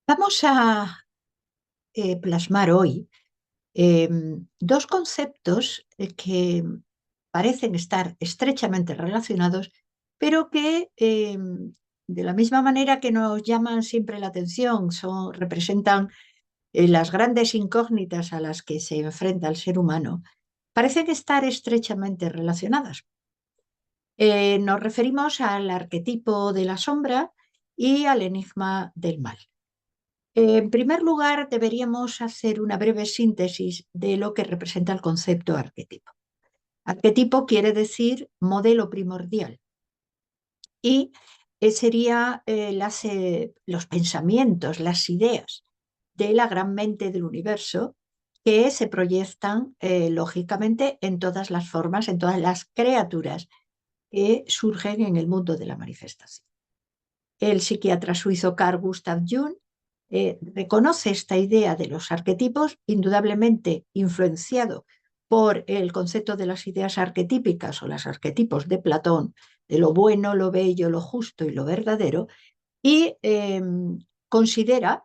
Vamos a plasmar hoy dos conceptos que parecen estar estrechamente relacionados, pero que de la misma manera que nos llaman siempre la atención, representan las grandes incógnitas a las que se enfrenta el ser humano, parecen estar estrechamente relacionadas. Nos referimos al arquetipo de la sombra y al enigma del mal. En primer lugar, deberíamos hacer una breve síntesis de lo que representa el concepto arquetipo. Arquetipo quiere decir modelo primordial y sería los pensamientos, las ideas de la gran mente del universo que se proyectan lógicamente en todas las formas, en todas las criaturas que surgen en el mundo de la manifestación. El psiquiatra suizo Carl Gustav Jung reconoce esta idea de los arquetipos, indudablemente influenciado por el concepto de las ideas arquetípicas o los arquetipos de Platón, de lo bueno, lo bello, lo justo y lo verdadero, y considera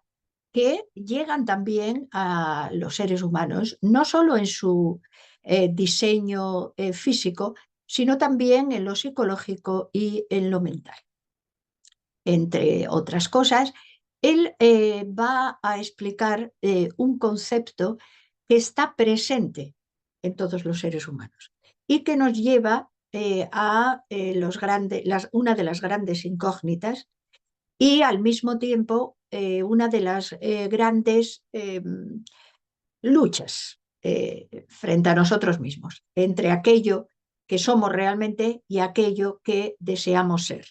que llegan también a los seres humanos, no solo en su diseño físico, sino también en lo psicológico y en lo mental. Entre otras cosas, él va a explicar un concepto que está presente en todos los seres humanos y que nos lleva a una de las grandes incógnitas y al mismo tiempo una de las grandes luchas frente a nosotros mismos, entre aquello que somos realmente y aquello que deseamos ser.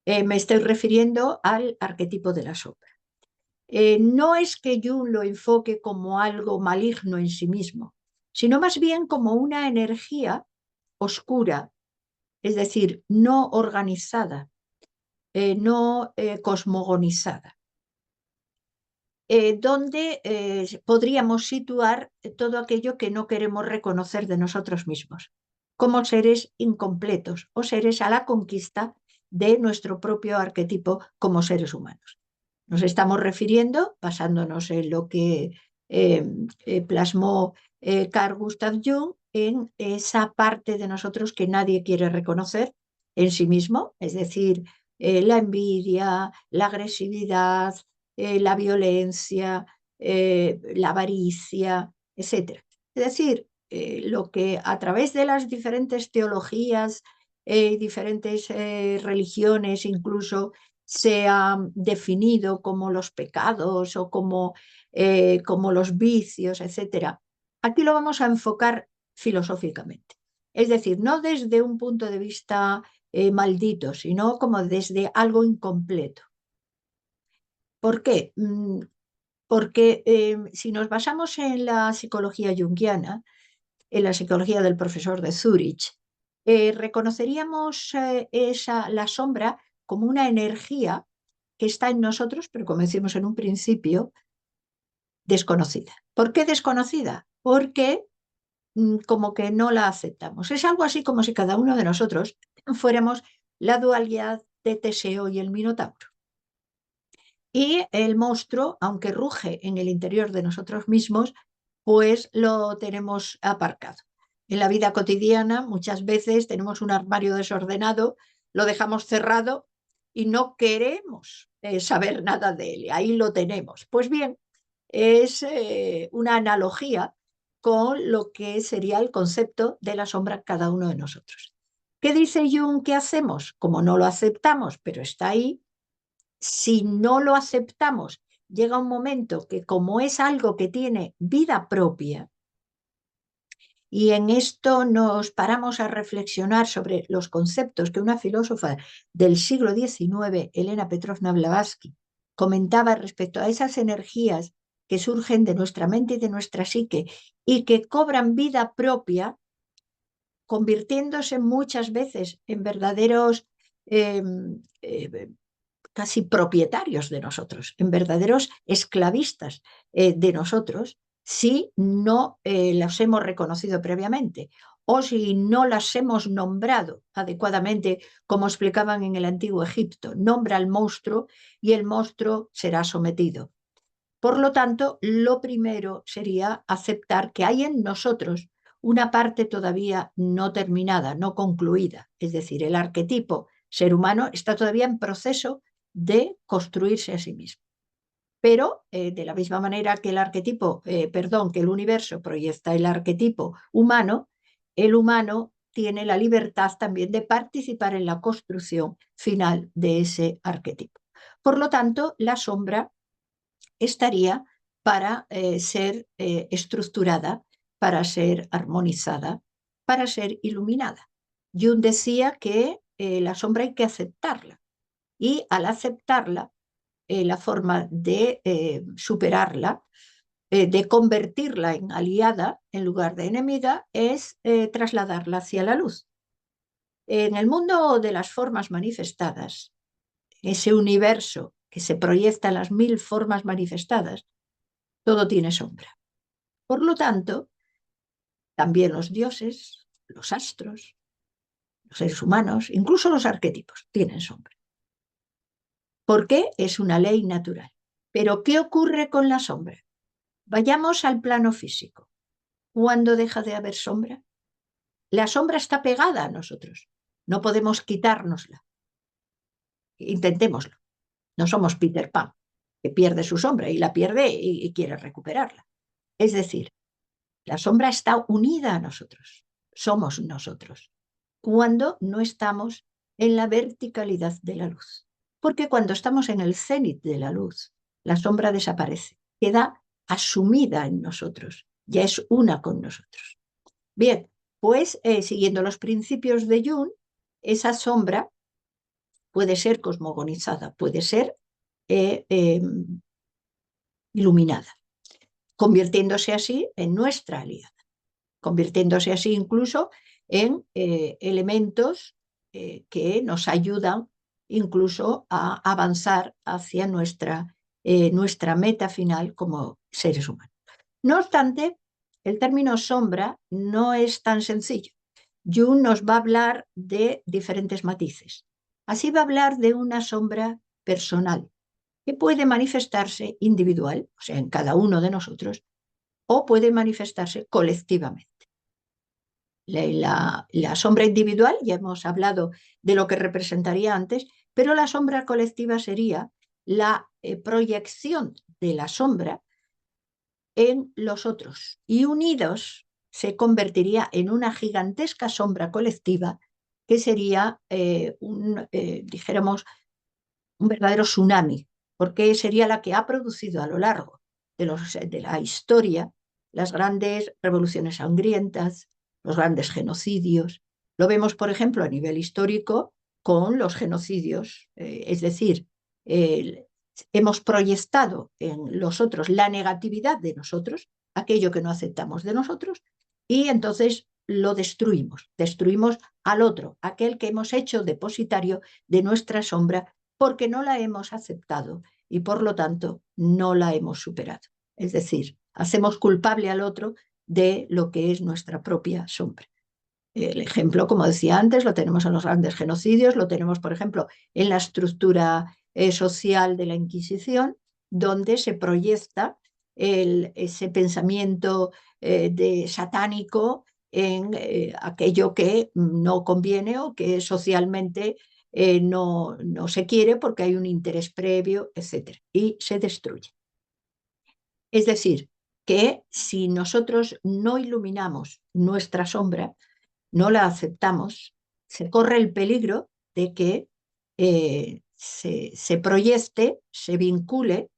Me estoy refiriendo al arquetipo de la sombra. No es que Jung lo enfoque como algo maligno en sí mismo, sino más bien como una energía oscura, es decir, no organizada, no cosmogonizada, donde podríamos situar todo aquello que no queremos reconocer de nosotros mismos, como seres incompletos o seres a la conquista de nuestro propio arquetipo como seres humanos. Nos estamos refiriendo, basándonos en lo que plasmó Carl Gustav Jung, en esa parte de nosotros que nadie quiere reconocer en sí mismo, es decir, la envidia, la agresividad, la violencia, la avaricia, etc. Es decir, lo que a través de las diferentes teologías, diferentes religiones, incluso se ha definido como los pecados o como los vicios, etc. Aquí lo vamos a enfocar filosóficamente. Es decir, no desde un punto de vista maldito, sino como desde algo incompleto. ¿Por qué? Porque si nos basamos en la psicología junguiana, en la psicología del profesor de Zurich, reconoceríamos la sombra como una energía que está en nosotros, pero como decimos en un principio, desconocida. ¿Por qué desconocida? Porque como que no la aceptamos. Es algo así como si cada uno de nosotros fuéramos la dualidad de Teseo y el Minotauro. Y el monstruo, aunque ruge en el interior de nosotros mismos, pues lo tenemos aparcado. En la vida cotidiana muchas veces tenemos un armario desordenado, lo dejamos cerrado y no queremos saber nada de él. Ahí lo tenemos. Pues bien, es una analogía con lo que sería el concepto de la sombra en cada uno de nosotros. ¿Qué dice Jung que hacemos? Como no lo aceptamos, pero está ahí, si no lo aceptamos, llega un momento que como es algo que tiene vida propia, y en esto nos paramos a reflexionar sobre los conceptos que una filósofa del siglo XIX, Elena Petrovna Blavatsky, comentaba respecto a esas energías que surgen de nuestra mente y de nuestra psique y que cobran vida propia, convirtiéndose muchas veces en verdaderos eh, eh, casi propietarios de nosotros, en verdaderos esclavistas de nosotros, si no los hemos reconocido previamente. o si no las hemos nombrado adecuadamente, como explicaban en el antiguo Egipto, nombra al monstruo y el monstruo será sometido. Por lo tanto, lo primero sería aceptar que hay en nosotros una parte todavía no terminada, no concluida. Es decir, el arquetipo ser humano está todavía en proceso de construirse a sí mismo. Pero de la misma manera que que el universo proyecta el arquetipo humano, el humano tiene la libertad también de participar en la construcción final de ese arquetipo. Por lo tanto, la sombra estaría para ser estructurada, para ser armonizada, para ser iluminada. Jung decía que la sombra hay que aceptarla y al aceptarla, la forma de superarla, de convertirla en aliada en lugar de enemiga, es trasladarla hacia la luz. En el mundo de las formas manifestadas, ese universo que se proyecta en las mil formas manifestadas, todo tiene sombra. Por lo tanto, también los dioses, los astros, los seres humanos, incluso los arquetipos, tienen sombra. ¿Por qué? Es una ley natural. Pero ¿qué ocurre con la sombra? Vayamos al plano físico. ¿Cuándo deja de haber sombra? La sombra está pegada a nosotros. No podemos quitárnosla. Intentémoslo. No somos Peter Pan, que pierde su sombra y la pierde y quiere recuperarla. Es decir, la sombra está unida a nosotros. Somos nosotros. Cuando no estamos en la verticalidad de la luz. Porque cuando estamos en el cenit de la luz, la sombra desaparece, queda asumida en nosotros, ya es una con nosotros. Bien, pues siguiendo los principios de Jung, esa sombra puede ser cosmogonizada, puede ser eh, eh, iluminada, convirtiéndose así en nuestra aliada, convirtiéndose así incluso en elementos que nos ayudan incluso a avanzar hacia nuestra meta final como seres humanos. No obstante, el término sombra no es tan sencillo. Jung nos va a hablar de diferentes matices. Así va a hablar de una sombra personal, que puede manifestarse individual, o sea, en cada uno de nosotros, o puede manifestarse colectivamente. La sombra individual, ya hemos hablado de lo que representaría antes, pero la sombra colectiva sería la proyección de la sombra en los otros y unidos se convertiría en una gigantesca sombra colectiva que sería, dijéramos, un verdadero tsunami, porque sería la que ha producido a lo largo de la historia las grandes revoluciones sangrientas, los grandes genocidios. Lo vemos, por ejemplo, a nivel histórico con los genocidios, es decir, hemos proyectado en los otros la negatividad de nosotros, aquello que no aceptamos de nosotros, y entonces lo destruimos al otro, aquel que hemos hecho depositario de nuestra sombra porque no la hemos aceptado y por lo tanto no la hemos superado. Es decir, hacemos culpable al otro de lo que es nuestra propia sombra. El ejemplo, como decía antes, lo tenemos en los grandes genocidios, lo tenemos, por ejemplo, en la estructura social de la Inquisición, donde se proyecta ese pensamiento satánico en aquello que no conviene o que socialmente no se quiere porque hay un interés previo, etcétera, y se destruye. Es decir, que si nosotros no iluminamos nuestra sombra, no la aceptamos, se corre el peligro de que se proyecte, se vincule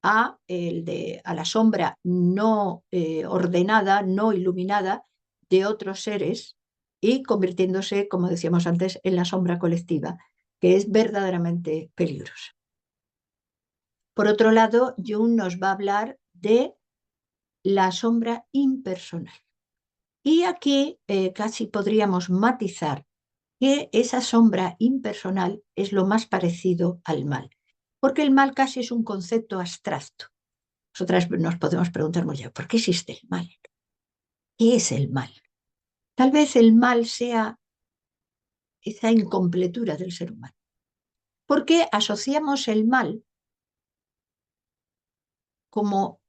a la sombra no ordenada, no iluminada de otros seres y convirtiéndose, como decíamos antes, en la sombra colectiva, que es verdaderamente peligrosa. Por otro lado, Jung nos va a hablar de la sombra impersonal. Y aquí casi podríamos matizar que esa sombra impersonal es lo más parecido al mal, porque el mal casi es un concepto abstracto. Nosotras nos podemos preguntar, ¿por qué existe el mal? ¿Qué es el mal? Tal vez el mal sea esa incompletura del ser humano. Porque asociamos el mal como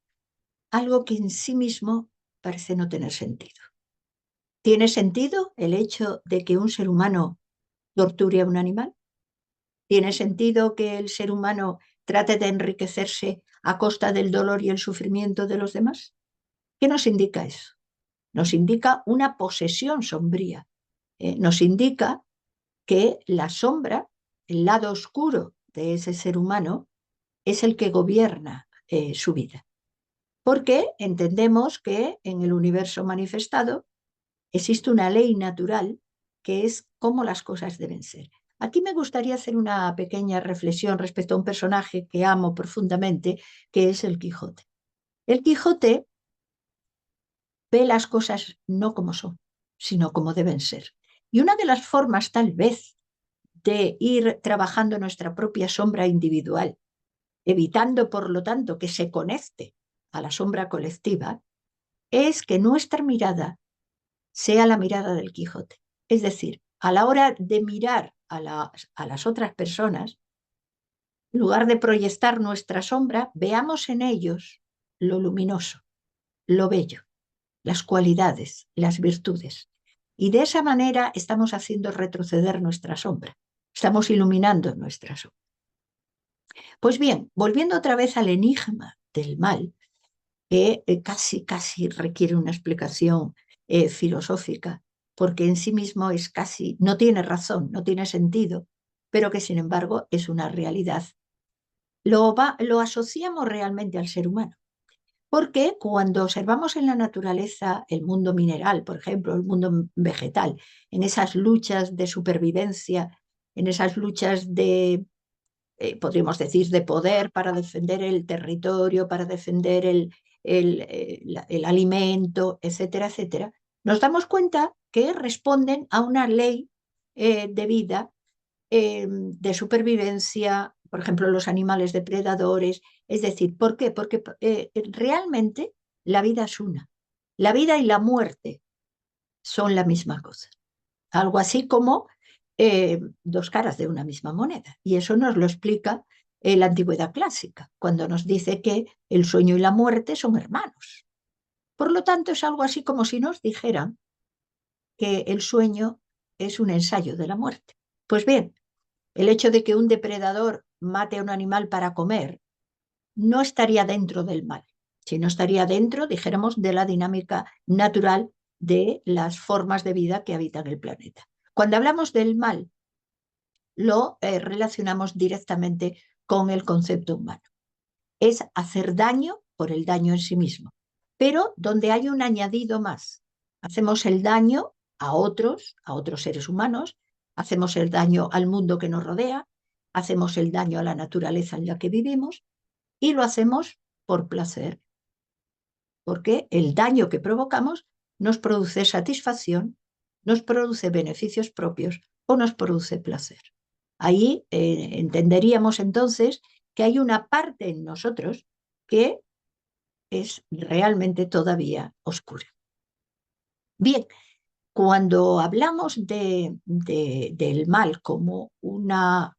algo que en sí mismo parece no tener sentido. ¿Tiene sentido el hecho de que un ser humano torture a un animal? ¿Tiene sentido que el ser humano trate de enriquecerse a costa del dolor y el sufrimiento de los demás? ¿Qué nos indica eso? Nos indica una posesión sombría. Nos indica que la sombra, el lado oscuro de ese ser humano, es el que gobierna su vida. Porque entendemos que en el universo manifestado existe una ley natural que es cómo las cosas deben ser. Aquí me gustaría hacer una pequeña reflexión respecto a un personaje que amo profundamente, que es el Quijote. El Quijote ve las cosas no como son, sino como deben ser. Y una de las formas, tal vez, de ir trabajando nuestra propia sombra individual, evitando, por lo tanto, que se conecte a la sombra colectiva, es que nuestra mirada sea la mirada del Quijote. Es decir, a la hora de mirar a las otras personas, en lugar de proyectar nuestra sombra, veamos en ellos lo luminoso, lo bello, las cualidades, las virtudes. Y de esa manera estamos haciendo retroceder nuestra sombra, estamos iluminando nuestra sombra. Pues bien, volviendo otra vez al enigma del mal, que casi requiere una explicación filosófica, porque en sí mismo es casi, no tiene razón, no tiene sentido, pero que sin embargo es una realidad. Lo asociamos realmente al ser humano, porque cuando observamos en la naturaleza el mundo mineral, por ejemplo, el mundo vegetal, en esas luchas de supervivencia, en esas luchas de podríamos decir, de poder para defender el territorio, para defender el alimento, etcétera, etcétera, nos damos cuenta que responden a una ley de vida, de supervivencia, por ejemplo, los animales depredadores. Es decir, ¿por qué? Porque realmente la vida es una. La vida y la muerte son la misma cosa. Algo así como dos caras de una misma moneda. Y eso nos lo explica la antigüedad clásica, cuando nos dice que el sueño y la muerte son hermanos. Por lo tanto, es algo así como si nos dijeran que el sueño es un ensayo de la muerte. Pues bien, el hecho de que un depredador mate a un animal para comer no estaría dentro del mal, sino estaría dentro, dijéramos, de la dinámica natural de las formas de vida que habitan el planeta. Cuando hablamos del mal, lo relacionamos directamente con el concepto humano. Es hacer daño por el daño en sí mismo, pero donde hay un añadido más. Hacemos el daño a otros seres humanos, hacemos el daño al mundo que nos rodea, hacemos el daño a la naturaleza en la que vivimos y lo hacemos por placer, porque el daño que provocamos nos produce satisfacción, nos produce beneficios propios o nos produce placer. Ahí entenderíamos entonces que hay una parte en nosotros que es realmente todavía oscura. Bien, cuando hablamos del mal como una,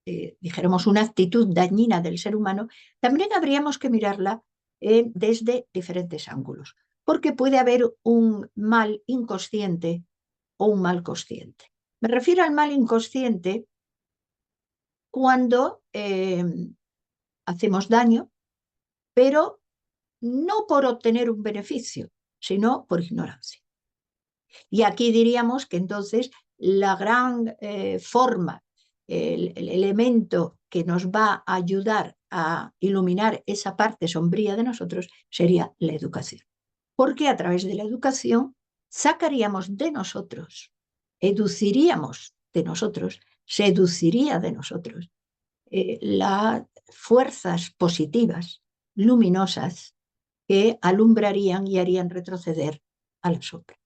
dijéramos, una actitud dañina del ser humano, también habríamos que mirarla desde diferentes ángulos, porque puede haber un mal inconsciente o un mal consciente. Me refiero al mal inconsciente cuando hacemos daño, pero no por obtener un beneficio, sino por ignorancia. Y aquí diríamos que entonces la gran forma, el elemento que nos va a ayudar a iluminar esa parte sombría de nosotros sería la educación. Porque a través de la educación sacaríamos de nosotros, educiríamos de nosotros, seduciría de nosotros las fuerzas positivas, luminosas, que alumbrarían y harían retroceder a la sombra.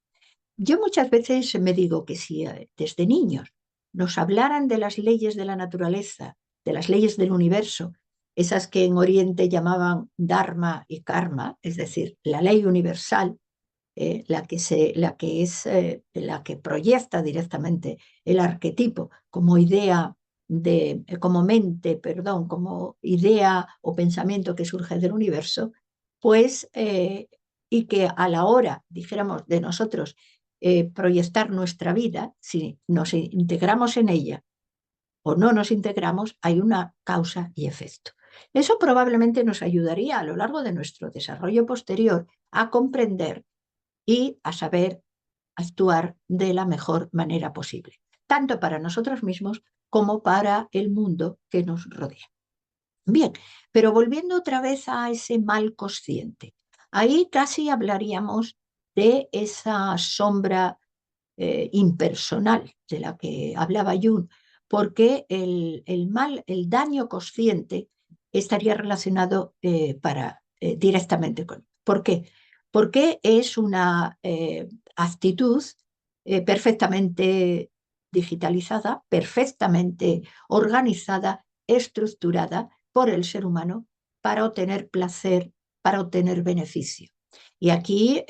Yo muchas veces me digo que si desde niños nos hablaran de las leyes de la naturaleza, de las leyes del universo, esas que en Oriente llamaban Dharma y Karma, es decir, la ley universal, la que proyecta directamente el arquetipo como idea como mente, perdón, como idea o pensamiento que surge del universo, pues, y que a la hora, dijéramos, de nosotros proyectar nuestra vida, si nos integramos en ella o no nos integramos, hay una causa y efecto. Eso probablemente nos ayudaría a lo largo de nuestro desarrollo posterior a comprender y a saber actuar de la mejor manera posible, tanto para nosotros mismos como para el mundo que nos rodea. Bien, pero volviendo otra vez a ese mal consciente, ahí casi hablaríamos de esa sombra impersonal de la que hablaba Jung, porque el daño consciente estaría relacionado directamente con. ¿Por qué? Porque es una actitud perfectamente digitalizada, perfectamente organizada, estructurada por el ser humano para obtener placer, para obtener beneficio. Y aquí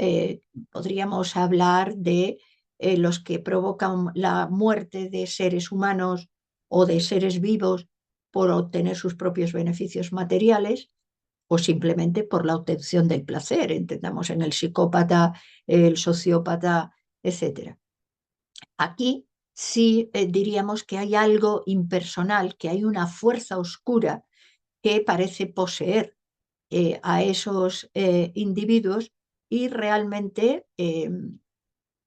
podríamos hablar de los que provocan la muerte de seres humanos o de seres vivos por obtener sus propios beneficios materiales o simplemente por la obtención del placer, entendamos en el psicópata, el sociópata, etcétera. Aquí sí diríamos que hay algo impersonal, que hay una fuerza oscura que parece poseer a esos individuos y realmente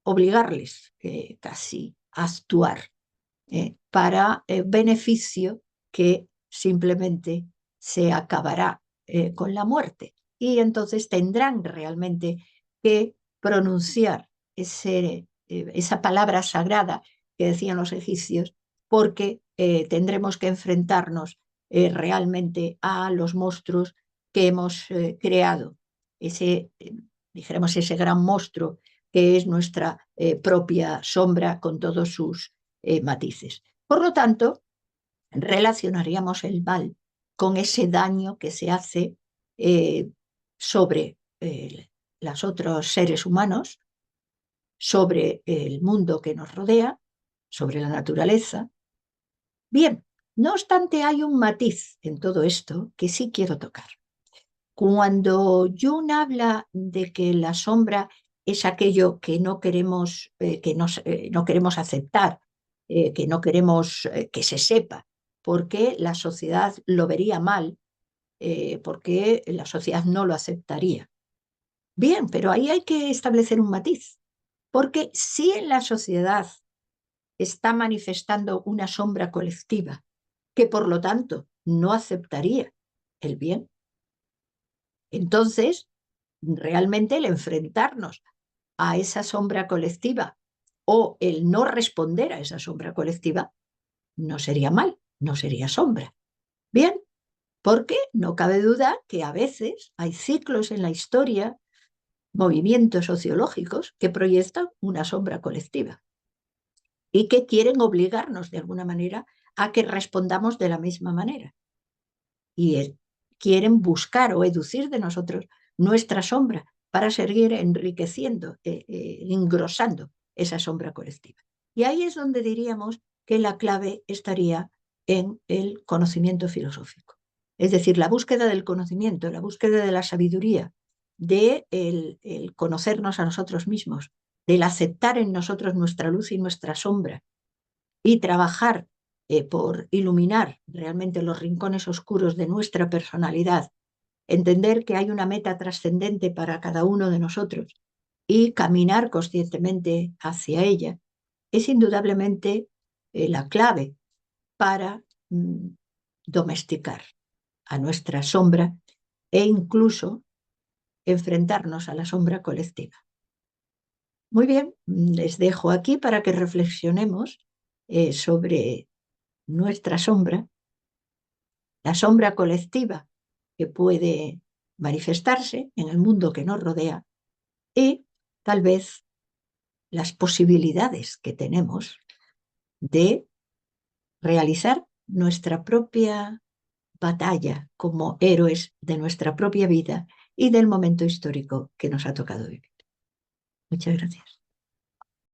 obligarles casi a actuar para beneficio que simplemente se acabará con la muerte. Y entonces tendrán realmente que pronunciar esa palabra sagrada que decían los egipcios, porque tendremos que enfrentarnos realmente a los monstruos que hemos creado. Dijéramos, ese gran monstruo que es nuestra propia sombra con todos sus matices. Por lo tanto, relacionaríamos el mal con ese daño que se hace sobre los otros seres humanos, sobre el mundo que nos rodea, sobre la naturaleza. Bien, no obstante, hay un matiz en todo esto que sí quiero tocar. Cuando Jung habla de que la sombra es aquello que no queremos, no queremos aceptar, que no queremos que se sepa, porque la sociedad lo vería mal, porque la sociedad no lo aceptaría. Bien, pero ahí hay que establecer un matiz, porque si en la sociedad está manifestando una sombra colectiva, que por lo tanto no aceptaría el bien, entonces realmente el enfrentarnos a esa sombra colectiva o el no responder a esa sombra colectiva no sería mal, no sería sombra. Bien, porque no cabe duda que a veces hay ciclos en la historia, movimientos sociológicos que proyectan una sombra colectiva y que quieren obligarnos de alguna manera a que respondamos de la misma manera. Y quieren buscar o educir de nosotros nuestra sombra para seguir enriqueciendo, engrosando esa sombra colectiva. Y ahí es donde diríamos que la clave estaría en el conocimiento filosófico. Es decir, la búsqueda del conocimiento, la búsqueda de la sabiduría, de el conocernos a nosotros mismos, del aceptar en nosotros nuestra luz y nuestra sombra y trabajar por iluminar realmente los rincones oscuros de nuestra personalidad, entender que hay una meta trascendente para cada uno de nosotros y caminar conscientemente hacia ella, es indudablemente la clave para domesticar a nuestra sombra e incluso enfrentarnos a la sombra colectiva. Muy bien, les dejo aquí para que reflexionemos sobre nuestra sombra, la sombra colectiva que puede manifestarse en el mundo que nos rodea y tal vez las posibilidades que tenemos de realizar nuestra propia batalla como héroes de nuestra propia vida y del momento histórico que nos ha tocado vivir. Muchas gracias.